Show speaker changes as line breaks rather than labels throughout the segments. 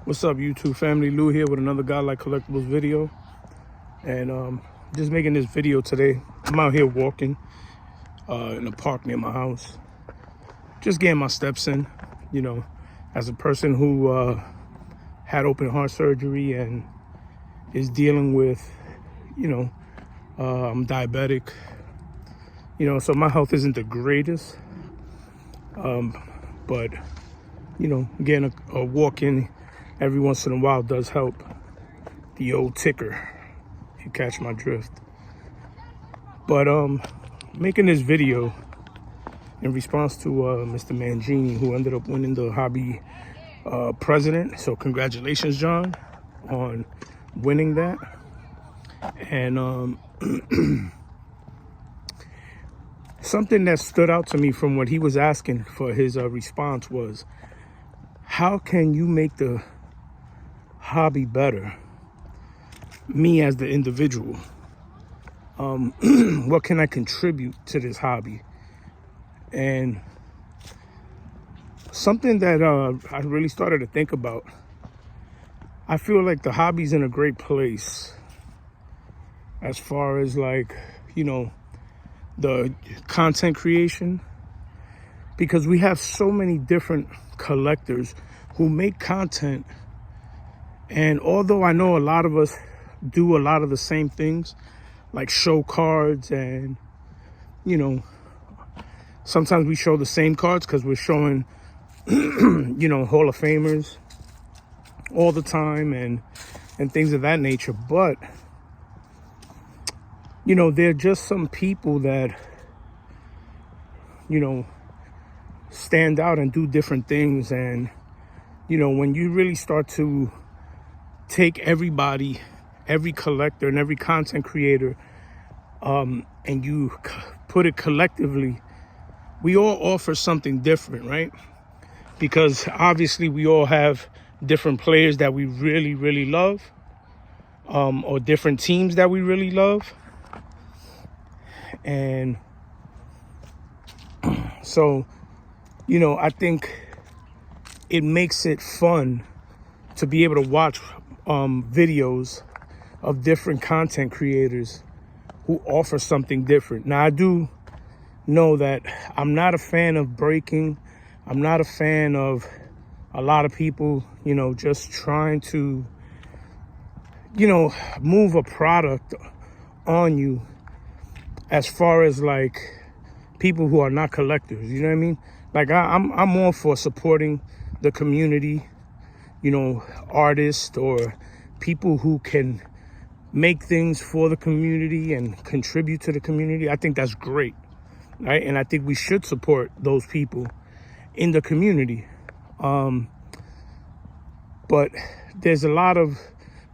What's up, YouTube family? Lou here with another God Like Collectibles video. And just making this video today. I'm out here walking in a park near my house. Just getting my steps in, as a person who had open heart surgery and is dealing with, I'm diabetic. So my health isn't the greatest. But, getting a walk in every once in a while does help. The old ticker, if you catch my drift. But making this video in response to Mr. Mangini, who ended up winning the hobby president. So congratulations, John, on winning that. And something that stood out to me from what he was asking for his response was, how can you make the hobby better? Me as the individual, what can I contribute to this hobby? And something that I really started to think about, I feel like the hobby's in a great place as far as the content creation, because we have so many different collectors who make content. And although I know a lot of us do a lot of the same things, like show cards, and sometimes we show the same cards because we're showing Hall of Famers all the time and things of that nature. But there are just some people that stand out and do different things. And when you really start to take everybody, every collector and every content creator, and you put it collectively, we all offer something different, right? Because obviously we all have different players that we really, really love, or different teams that we really love. And so, I think it makes it fun to be able to watch videos of different content creators who offer something different. Now, I do know that I'm not a fan of breaking. I'm not a fan of a lot of people, just trying to, move a product on you, as far as people who are not collectors. You know what I mean? I'm all for supporting the community, artists or people who can make things for the community and contribute to the community. I think that's great, right? And I think we should support those people in the community. But there's a lot of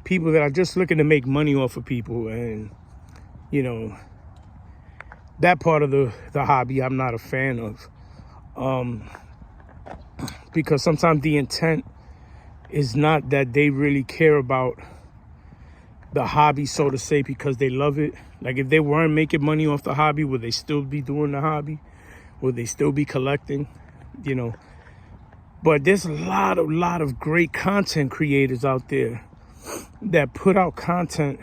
people that are just looking to make money off of people, and that part of the hobby I'm not a fan of, because sometimes the intent is not that they really care about the hobby, so to say, because they love it. Like, if they weren't making money off the hobby, would they still be doing the hobby? Would they still be collecting? But there's a lot of great content creators out there that put out content,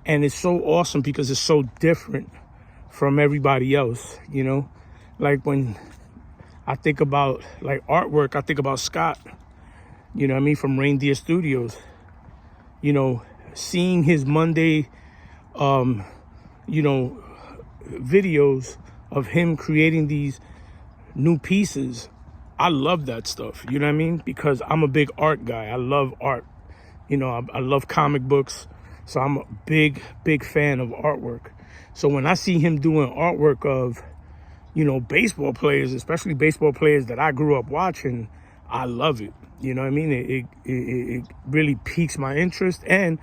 and it's so awesome because it's so different from everybody else. Like, when I think about artwork, I think about Scott, from Reindeer Studios. Seeing his Monday videos of him creating these new pieces, I love that stuff. You know what I mean? Because I'm a big art guy. I love art. I love comic books, so I'm a big fan of artwork. So when I see him doing artwork of baseball players, especially baseball players that I grew up watching, I love it. You know what I mean? It really piques my interest, and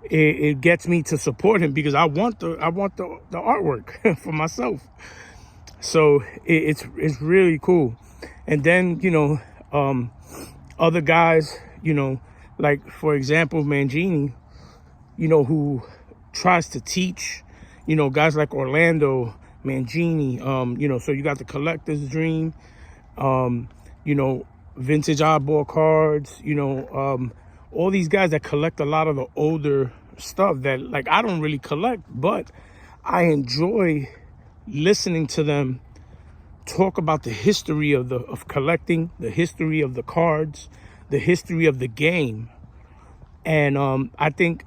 it gets me to support him because I want the artwork for myself. So it's really cool. And then other guys, like, for example, Mangini, who tries to teach, guys like Orlando, Mangini, so you got the Collector's Dream, vintage oddball cards, all these guys that collect a lot of the older stuff that, like, I don't really collect, but I enjoy listening to them talk about the history of collecting, the history of the cards, the history of the game. And I think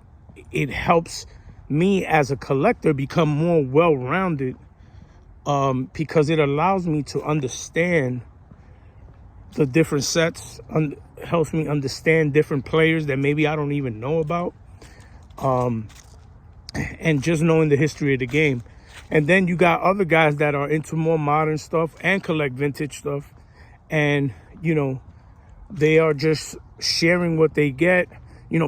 it helps me as a collector become more well-rounded, because it allows me to understand the different sets, helps me understand different players that maybe I don't even know about, and just knowing the history of the game. And then you got other guys that are into more modern stuff and collect vintage stuff, and they are just sharing what they get.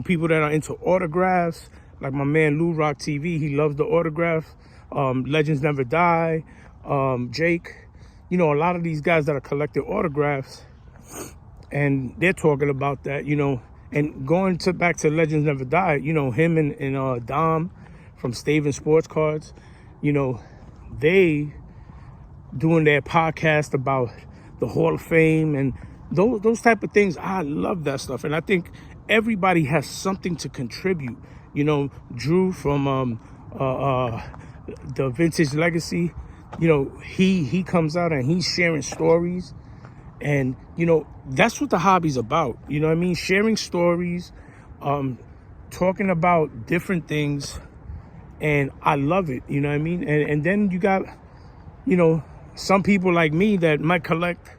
People that are into autographs, like my man Lou Rock TV, he loves the autographs. Legends Never Die, Jake, a lot of these guys that are collecting autographs, and they're talking about that, and going back to Legends Never Die, him and Dom from Staven Sports Cards, they doing their podcast about the Hall of Fame and those type of things. I love that stuff, and I think everybody has something to contribute. Drew from the Vintage Legacy, he comes out and he's sharing stories, and that's what the hobby's about. Sharing stories, talking about different things, and I love it. And then you got some people like me that might collect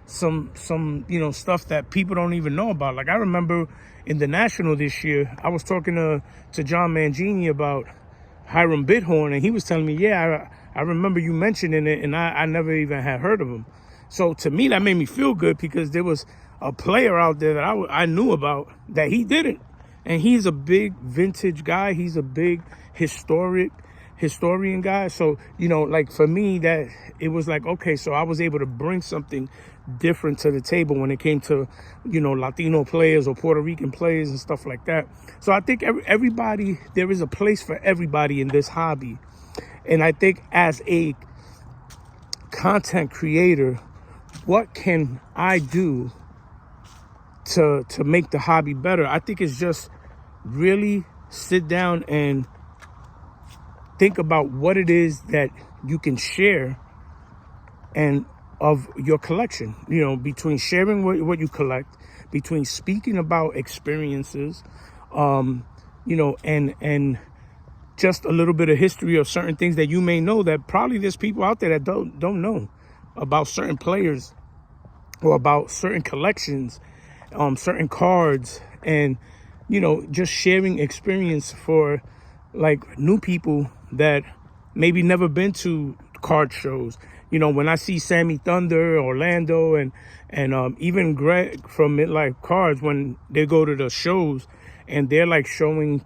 some stuff that people don't even know about. Like, I remember in the National this year, I was talking to John Mangini about Hiram Bithorn, and he was telling me, yeah, I remember you mentioning it, and I never even had heard of him. So to me, that made me feel good, because there was a player out there that I knew about that he didn't. And he's a big vintage guy. He's a big historian guy. So, like, for me, that it was like, okay, so I was able to bring something different to the table when it came to, Latino players or Puerto Rican players and stuff like that. So I think everybody, there is a place for everybody in this hobby. And I think as a content creator, what can I do to make the hobby better? I think it's just really sit down and think about what it is that you can share and of your collection, between sharing what you collect, between speaking about experiences, and just a little bit of history of certain things that you may know that probably there's people out there that don't know about certain players or about certain collections, certain cards, and just sharing experience for like new people that maybe never been to card shows. When I see Sammy Thunder, Orlando, and even Greg from Midlife Cards, when they go to the shows and they're like showing,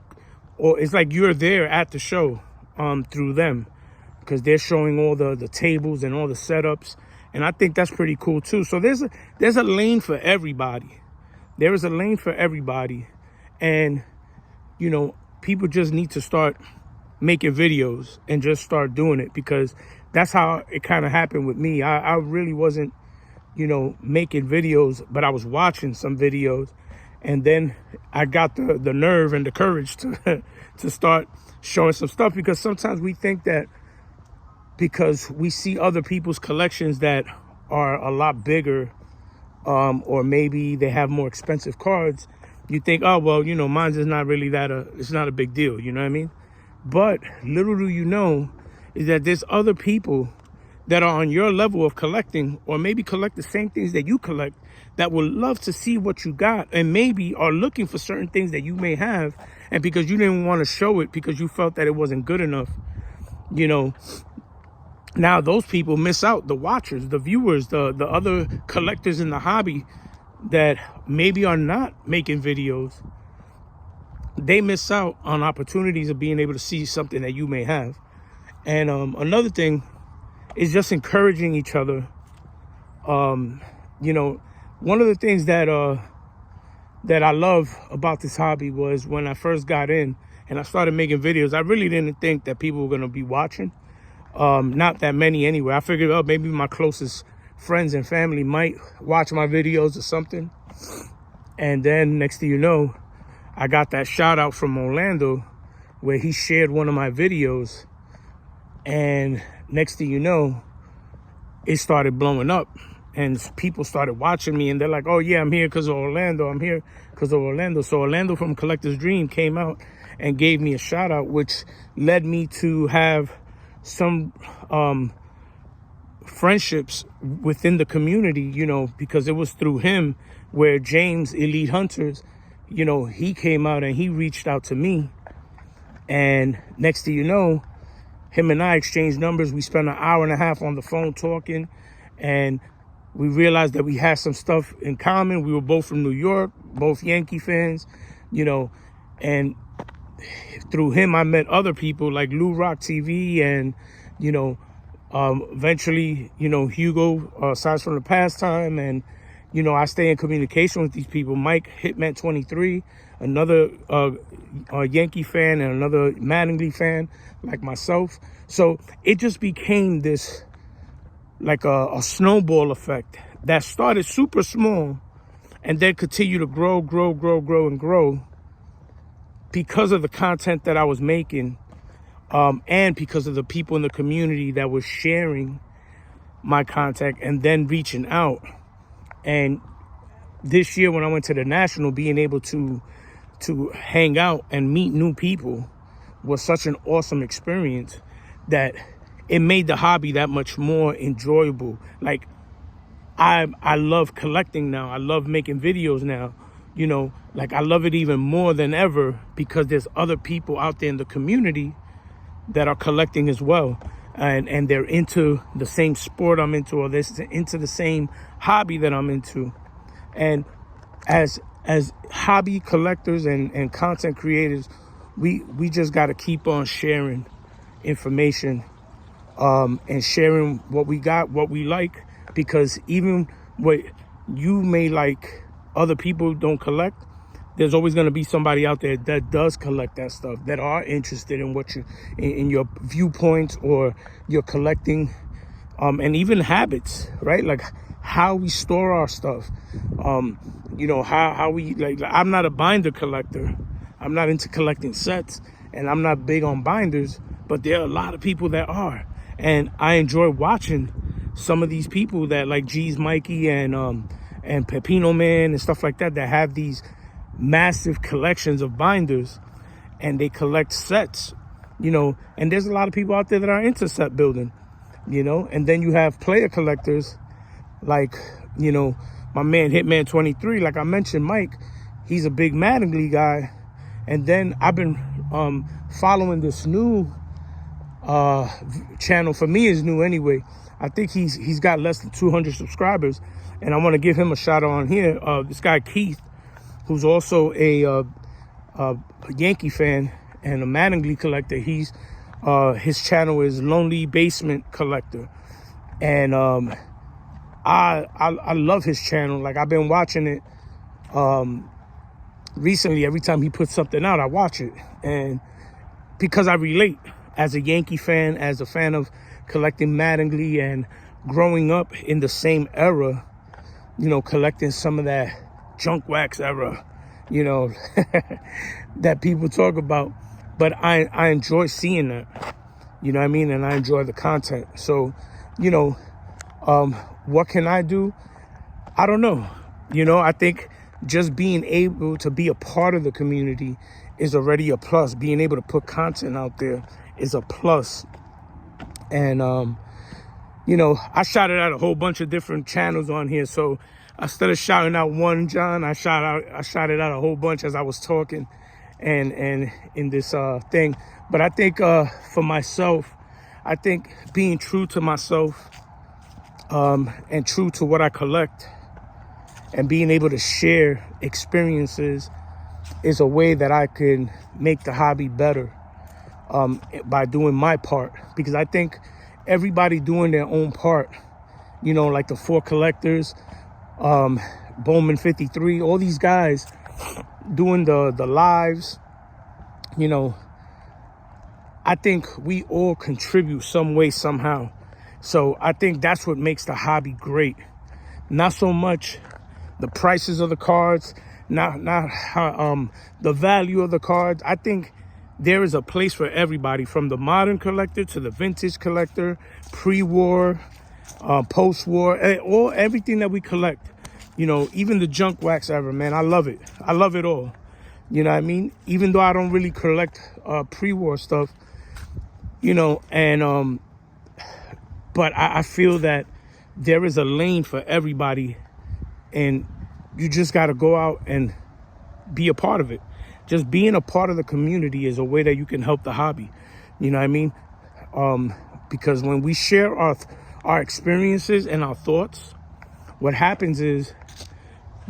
or it's like you're there at the show through them, because they're showing all the tables and all the setups, and I think that's pretty cool too. So there's a lane for everybody. There is a lane for everybody, and people just need to start making videos and just start doing it, because that's how it kind of happened with me. I really wasn't, making videos, but I was watching some videos, and then I got the nerve and the courage to to start showing some stuff, because sometimes we think that because we see other people's collections that are a lot bigger, or maybe they have more expensive cards, you think, oh, well, mine's is not really it's not a big deal, you know what I mean? But little do you know is that there's other people that are on your level of collecting, or maybe collect the same things that you collect, that would love to see what you got, and maybe are looking for certain things that you may have, and because you didn't want to show it because you felt that it wasn't good enough, now those people miss out, the watchers, the viewers, the other collectors in the hobby that maybe are not making videos. They miss out on opportunities of being able to see something that you may have. And another thing is just encouraging each other. One of the things that I love about this hobby was when I first got in and I started making videos, I really didn't think that people were going to be watching. Not that many anyway. I figured, oh, maybe my closest friends and family might watch my videos or something. And then next thing you know, I got that shout out from Orlando where he shared one of my videos. And next thing you know, it started blowing up. And people started watching me, and they're like, oh, yeah, I'm here because of Orlando. I'm here because of Orlando. So Orlando from Collector's Dream came out and gave me a shout out, which led me to have some friendships within the community, you know, because it was through him where James Elite Hunters, you know, he came out and he reached out to me. And next thing you know, him and I exchanged numbers. We spent an hour and a half on the phone talking, and we realized that we had some stuff in common. We were both from New York, both Yankee fans, you know, and through him, I met other people like Lou Rock TV and, you know, eventually, you know, Hugo, Sides from the Pastime. And, you know, I stay in communication with these people. Mike Hitman 23, another Yankee fan, and another Mattingly fan like myself. So it just became this, like a snowball effect that started super small and then continued to grow and grow because of the content that I was making, and because of the people in the community that was sharing my content and then reaching out. And this year when I went to the National, being able to hang out and meet new people was such an awesome experience that it made the hobby that much more enjoyable. Like, I love collecting now. I love making videos now. You know, like, I love it even more than ever because there's other people out there in the community that are collecting as well. And they're into the same sport I'm into, or they're into the same hobby that I'm into. And as hobby collectors and content creators, we just got to keep on sharing information, and sharing what we got, what we like, because even what you may like other people don't collect, there's always going to be somebody out there that does collect that stuff, that are interested in what you, in your viewpoints or your collecting, and even habits, right? Like how we store our stuff, you know, how we, like, I'm not a binder collector. I'm not into collecting sets, and I'm not big on binders, but there are a lot of people that are. And I enjoy watching some of these people that, like G's Mikey and Pepino Man and stuff like that have these massive collections of binders, and they collect sets, you know. And there's a lot of people out there that are into set building, you know. And then you have player collectors like, you know, my man Hitman 23, like I mentioned, Mike, he's a big Mattingly guy. And then I've been following this new channel. For me, is new anyway. I think he's got less than 200 subscribers, and I want to give him a shout out on here. This guy Keith, who's also a Yankee fan and a Mattingly collector. He's his channel is Lonely Basement Collector, and I love his channel. Like, I've been watching it recently. Every time he puts something out, I watch it, and because I relate as a Yankee fan, as a fan of collecting Mattingly and growing up in the same era, you know, collecting some of that junk wax era, you know, that people talk about. But I enjoy seeing that, you know what I mean? And I enjoy the content. So, you know, what can I do? I don't know. You know, I think just being able to be a part of the community is already a plus. Being able to put content out there is a plus. And, you know, I shouted out a whole bunch of different channels on here. So instead of shouting out one, John, I shouted out a whole bunch as I was talking and in this thing. But I think for myself, I think being true to myself, and true to what I collect, and being able to share experiences is a way that I can make the hobby better, by doing my part. Because I think everybody doing their own part, you know, like the 4 collectors, Bowman 53, all these guys doing the lives, you know, I think we all contribute some way, somehow So I think that's what makes the hobby great. Not so much the prices of the cards, not how, the value of the cards. I think there is a place for everybody, from the modern collector to the vintage collector, pre-war, post-war, everything that we collect. You know, even the junk wax ever, man. I love it. I love it all. You know what I mean? Even though I don't really collect pre-war stuff, you know, and but I feel that there is a lane for everybody, and you just got to go out and be a part of it. Just being a part of the community is a way that you can help the hobby. You know what I mean? Because when we share our experiences and our thoughts, what happens is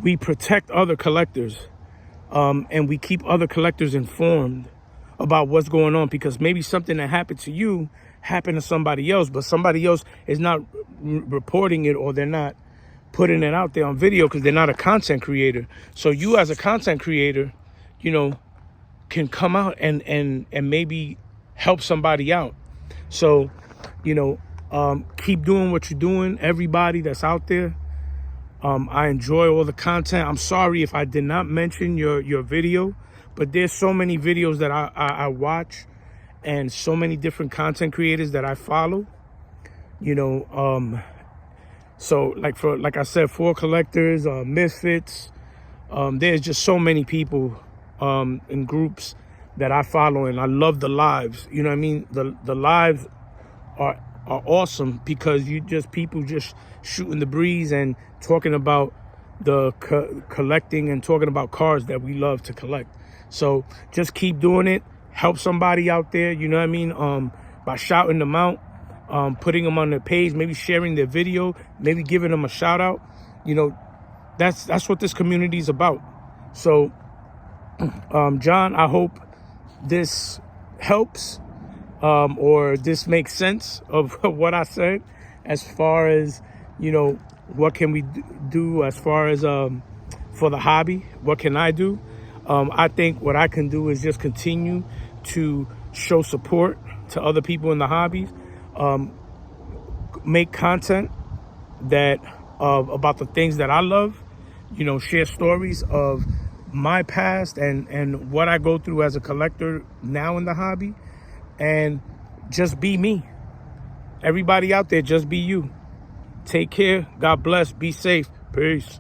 we protect other collectors, and we keep other collectors informed about what's going on, because maybe something that happened to you happened to somebody else, but somebody else is not reporting it, or they're not putting it out there on video because they're not a content creator. So you, as a content creator, you know, can come out and maybe help somebody out. So, you know, keep doing what you're doing, everybody that's out there. I enjoy all the content. I'm sorry if I did not mention your video, but there's so many videos that I watch, and so many different content creators that I follow. You know, so like I said, for collectors, misfits, there's just so many people in groups that I follow, and I love the lives. You know what I mean? The lives are awesome, because people just shooting the breeze and talking about the collecting and talking about cars that we love to collect. So just keep doing it. Help somebody out there, you know what I mean? By shouting them out, putting them on their page, maybe sharing their video, maybe giving them a shout out. You know, that's what this community is about. So, John, I hope this helps, or this makes sense of what I said, as far as, you know, what can we do as far as for the hobby. What can I do? I think what I can do is just continue to show support to other people in the hobbies, make content that about the things that I love, you know, share stories of my past and what I go through as a collector now in the hobby, and just be me. Everybody out there, just be you. Take care. God bless. Be safe. Peace.